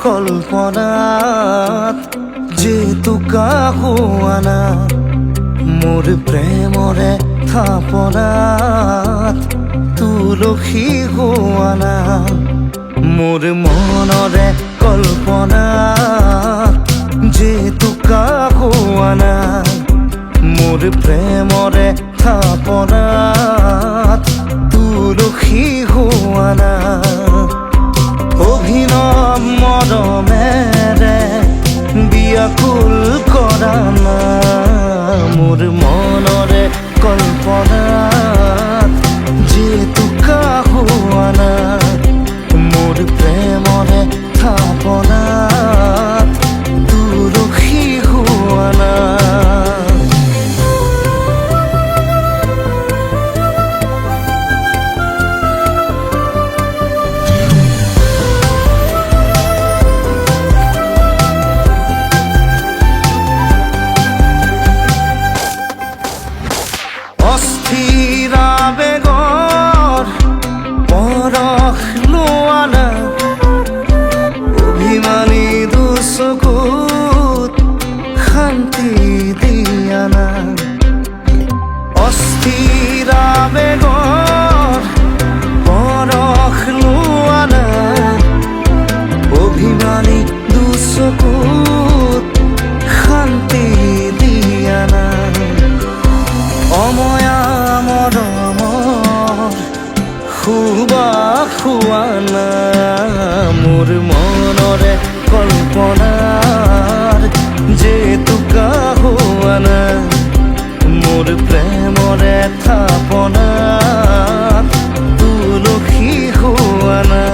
কল্পনাত যেতুকা হোৱা না মোৰ প্ৰেমৰে থাপনাত তুলসী হোৱা না মোৰ মনৰে কল্পনাত যেতুকা হোৱা না মোৰ প্ৰেমৰে থাপনাত তুলসী হোৱা না অভিনৱ মৰমেৰে বিয়াকুল কৰা না মোৰ মনৰে কল্পনাত যেতুকা হোৱা না মোৰ প্ৰেমৰে থাপনাত তুলসী হোৱা না অস্থিৰ আবেগৰ পৰশ লোৱা না অভিমানী দুচকুত শান্তি দিয়া না অস্থিৰ আবেগৰ পৰশ লোৱা না অভিমানী দুচকুত শান্তি দিয়া না অময়া মৰমৰ সুবাস হোৱা না মোৰ মনৰে কল্পনাৰ যেতুকা হোৱা না মোৰ প্ৰেমৰে থাপনাত তুলসী হোৱা না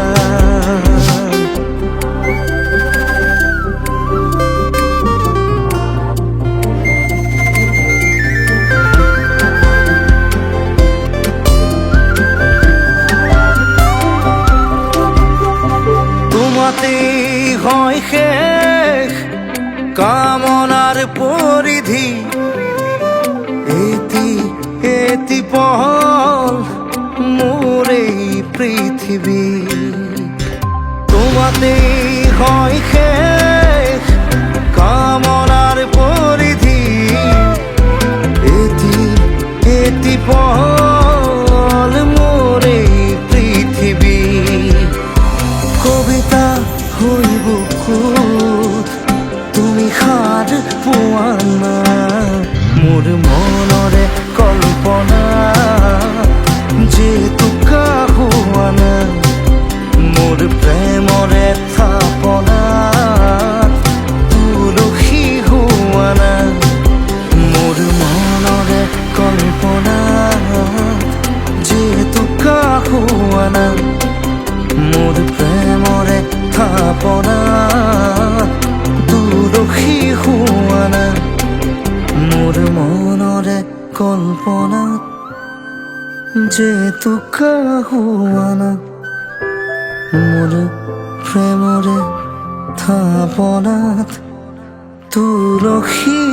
হয় শেষ কামনার পরিধি এটি পল মোর এই পৃথিবী তোমাতেই হয় শেষ কামনার পরিধি এটি পল মোর এই পৃথিবী কবিতা হইব খুদ তুমি সাৰ পোৱা না মোৰ মনৰে কল্পনা যেতুকা হোৱা না মোৰ প্ৰেমৰে থাপনাত তুলসী হোৱা না মোৰ মনৰে কল্পনা যেতুকা হোৱা না মোৰ প্ৰেমৰে থাপনাত তুলসী হোৱা না মোৰ মনৰে কল্পনাত যেতুকা হোৱা না মোৰ প্ৰেমৰে থাপনাত তুলসী